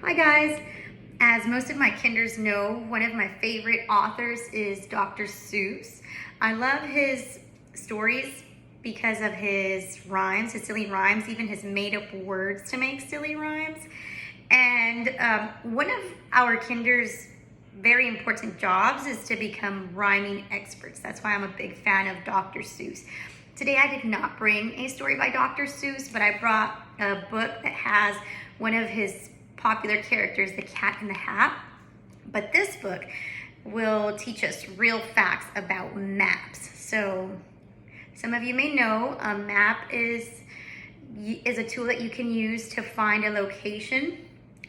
Hi guys! As most of my kinders know, one of my favorite authors is Dr. Seuss. I love his stories because of his rhymes, his silly rhymes, even his made-up words to make silly rhymes. And one of our kinders' very important jobs is to become rhyming experts. That's why I'm a big fan of Dr. Seuss. Today I did not bring a story by Dr. Seuss, but I brought a book that has one of his popular characters, the Cat in the Hat. But this book will teach us real facts about maps. So some of you may know a map is a tool that you can use to find a location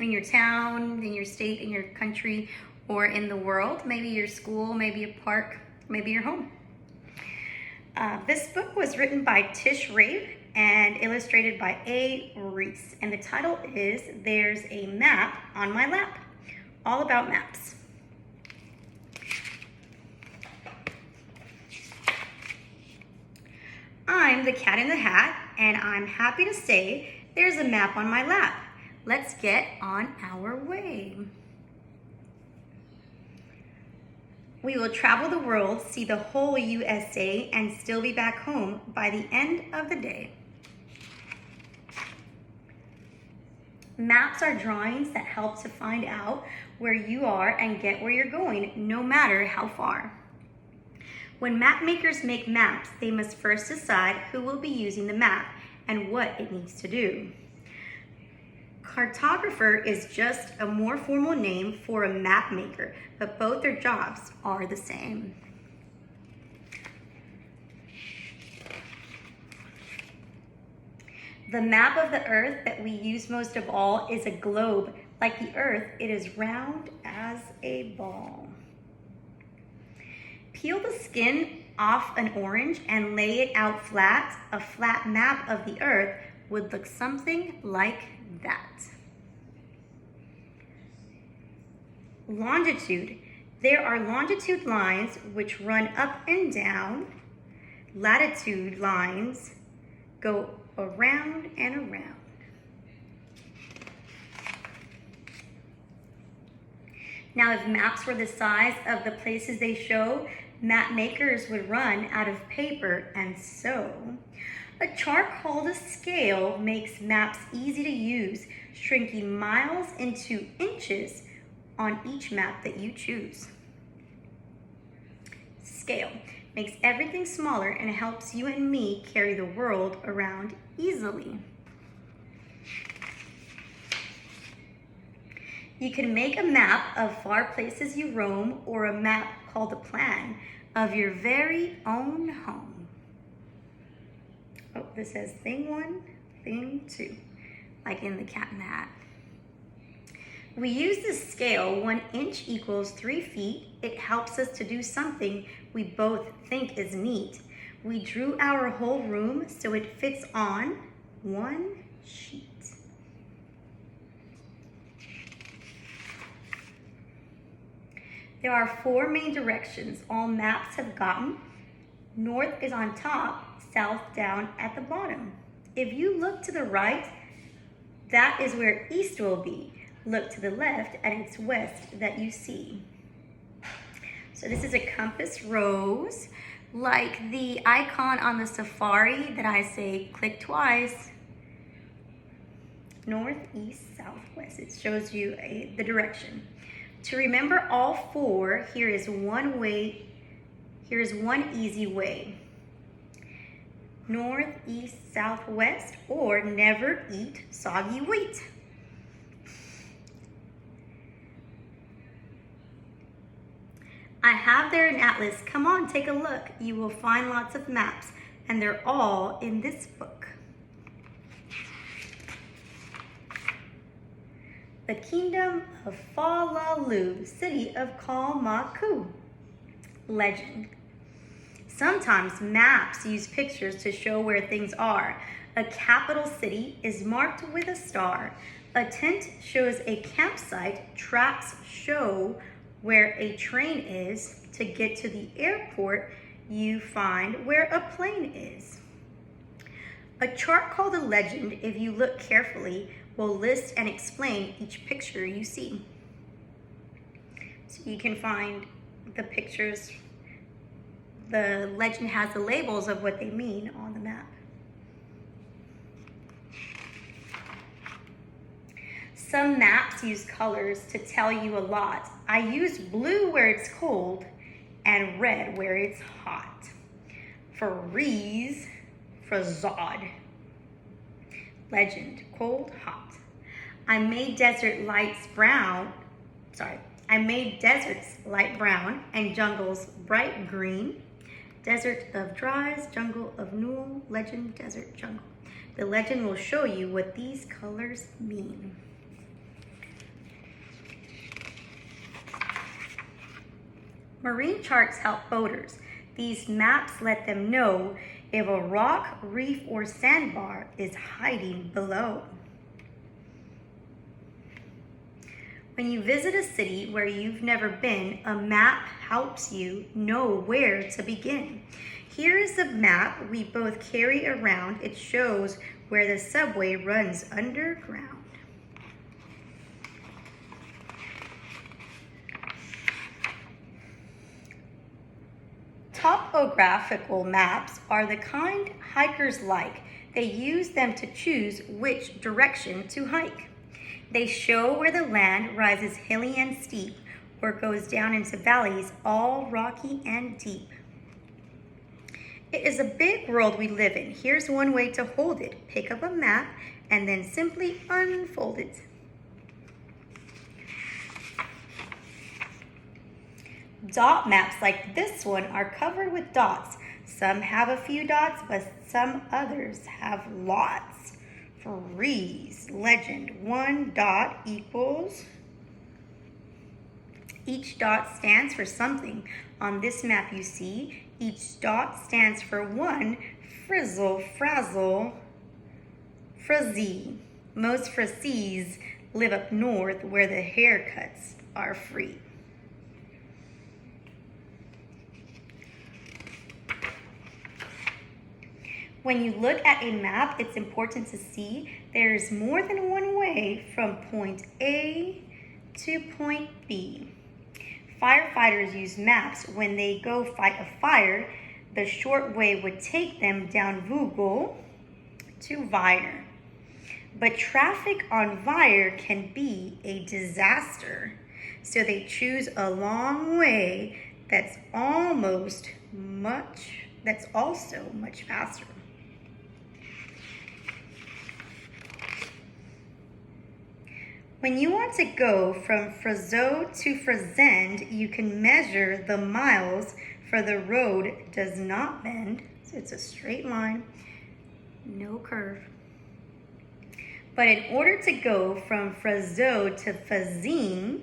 in your town, in your state, in your country, or in the world. Maybe your school, maybe a park, maybe your home. This book was written by Tish Rabe and illustrated by A. Reese. And the title is There's a Map on My Lap, all about maps. I'm the Cat in the Hat, and I'm happy to say there's a map on my lap. Let's get on our way. We will travel the world, see the whole USA, and still be back home by the end of the day. Maps are drawings that help to find out where you are and get where you're going, no matter how far. When map makers make maps, they must first decide who will be using the map and what it needs to do. Cartographer is just a more formal name for a map maker, but both their jobs are the same. The map of the earth that we use most of all is a globe. Like the earth, it is round as a ball. Peel the skin off an orange and lay it out flat. A flat map of the earth would look something like that. Longitude. There are longitude lines which run up and down. Latitude lines go around and around. Now, if maps were the size of the places they show, map makers would run out of paper and sew. A chart called a scale makes maps easy to use, shrinking miles into inches on each map that you choose. Scale makes everything smaller and helps you and me carry the world around easily. You can make a map of far places you roam, or a map called a plan of your very own home. Oh, this says thing 1, thing 2, like in the Cat in the Hat. We use this scale. 1 inch equals 3 feet. It helps us to do something we both think is neat. We drew our whole room so it fits on 1 sheet. There are 4 main directions all maps have gotten. North is on top, south down at the bottom. If you look to the right, that is where east will be. Look to the left and it's west that you see. So this is a compass rose, like the icon on the Safari that I say click twice. North, east, south, west. It shows you the direction. To remember all 4, here is one easy way. North, east, south, west, or never eat soggy wheat. I have there an atlas. Come on, take a look. You will find lots of maps, and they're all in this book. The Kingdom of Faalalu, City of Kalmaku. Legend. Sometimes maps use pictures to show where things are. A capital city is marked with a star. A tent shows a campsite. Tracks show where a train is. To get to the airport, you find where a plane is. A chart called a legend, if you look carefully, will list and explain each picture you see. So you can find the pictures. The legend has the labels of what they mean on the map. Some maps use colors to tell you a lot. I use blue where it's cold and red where it's hot. Freeze, Frazod. Legend, cold, hot. I made deserts light brown and jungles bright green. Desert of Dries, jungle of Newell, legend, desert, jungle. The legend will show you what these colors mean. Marine charts help boaters. These maps let them know if a rock, reef, or sandbar is hiding below. When you visit a city where you've never been, a map helps you know where to begin. Here is a map we both carry around. It shows where the subway runs underground. Topographical maps are the kind hikers like. They use them to choose which direction to hike. They show where the land rises hilly and steep or goes down into valleys, all rocky and deep. It is a big world we live in. Here's one way to hold it. Pick up a map and then simply unfold it. Dot maps like this one are covered with dots. Some have a few dots, but some others have lots. Freeze, legend, 1 dot equals. Each dot stands for something. On this map you see, each dot stands for one. Frizzle, frazzle, frizzy. Most frizzies live up north where the haircuts are free. When you look at a map, it's important to see there's more than one way from point A to point B. Firefighters use maps when they go fight a fire. The short way would take them down Vogel to Vire. But traffic on Vire can be a disaster. So they choose a long way that's also much faster. When you want to go from Frazot to Frazend, you can measure the miles, for the road does not bend, so it's a straight line, no curve. But in order to go from Frazot to Fazine,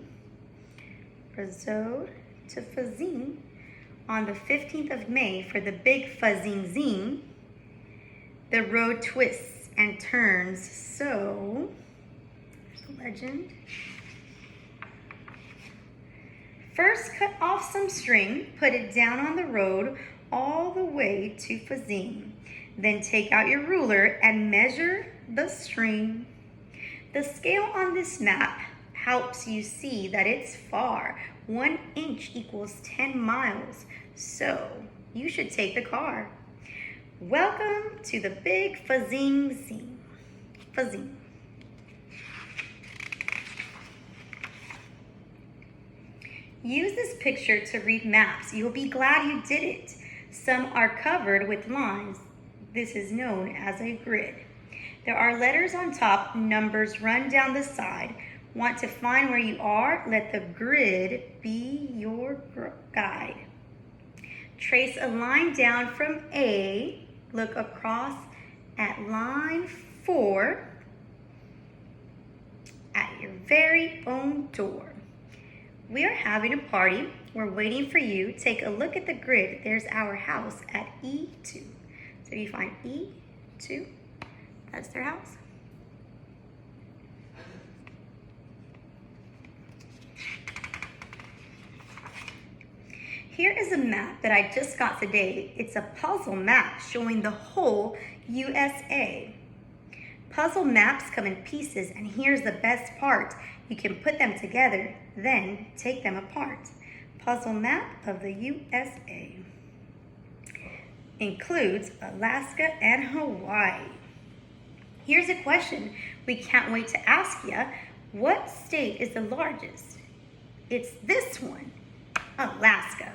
on the 15th of May for the big Fazine Zine, the road twists and turns, so legend. First, cut off some string, put it down on the road all the way to Fazine. Then take out your ruler and measure the string. The scale on this map helps you see that it's far. 1 inch equals 10 miles, so you should take the car. Welcome to the big Fazine Zine. Fazine. Use this picture to read maps. You'll be glad you did it. Some are covered with lines. This is known as a grid. There are letters on top, numbers run down the side. Want to find where you are? Let the grid be your guide. Trace a line down from A. Look across at line 4 at your very own door. We are having a party. We're waiting for you. Take a look at the grid. There's our house at E2. So you find E2, that's their house. Here is a map that I just got today. It's a puzzle map showing the whole USA. Puzzle maps come in pieces, and here's the best part. You can put them together, then take them apart. Puzzle map of the USA. Includes Alaska and Hawaii. Here's a question we can't wait to ask you. What state is the largest? It's this one, Alaska.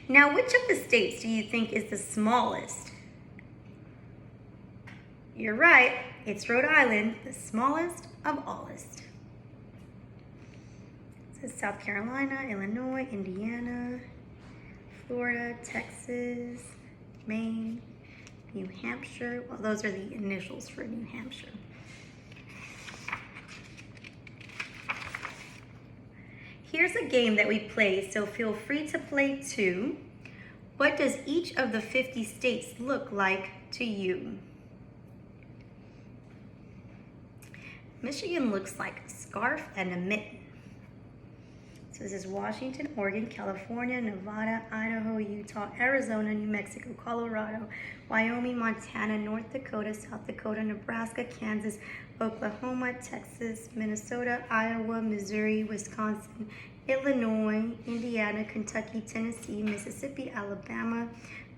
Now, which of the states do you think is the smallest? You're right, it's Rhode Island, the smallest of allest. It says South Carolina, Illinois, Indiana, Florida, Texas, Maine, New Hampshire. Well, those are the initials for New Hampshire. Here's a game that we play, so feel free to play too. What does each of the 50 states look like to you? Michigan looks like a scarf and a mitten. So this is Washington, Oregon, California, Nevada, Idaho, Utah, Arizona, New Mexico, Colorado, Wyoming, Montana, North Dakota, South Dakota, Nebraska, Kansas, Oklahoma, Texas, Minnesota, Iowa, Missouri, Wisconsin, Illinois, Indiana, Kentucky, Tennessee, Mississippi, Alabama,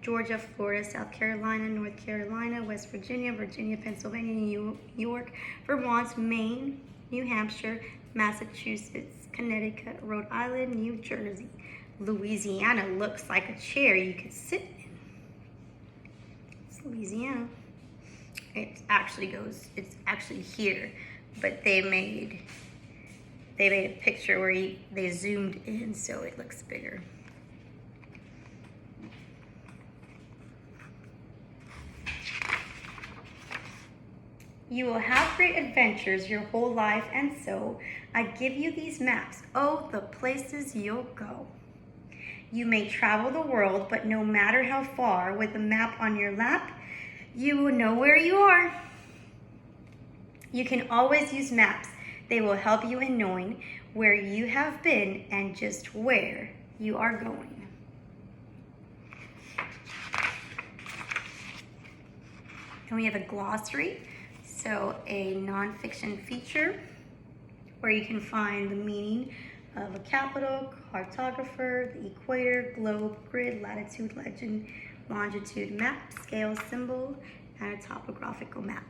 Georgia, Florida, South Carolina, North Carolina, West Virginia, Virginia, Pennsylvania, New York, Vermont, Maine, New Hampshire, Massachusetts, Connecticut, Rhode Island, New Jersey. Louisiana looks like a chair you could sit in. It's Louisiana. It's actually here, but they made a picture where they zoomed in so it looks bigger. You will have great adventures your whole life, and so I give you these maps. Oh, the places you'll go. You may travel the world, but no matter how far, with a map on your lap, you will know where you are. You can always use maps. They will help you in knowing where you have been and just where you are going. And we have a glossary. So a nonfiction feature where you can find the meaning of a capital, cartographer, the equator, globe, grid, latitude, legend, longitude, map, scale, symbol, and a topographical map.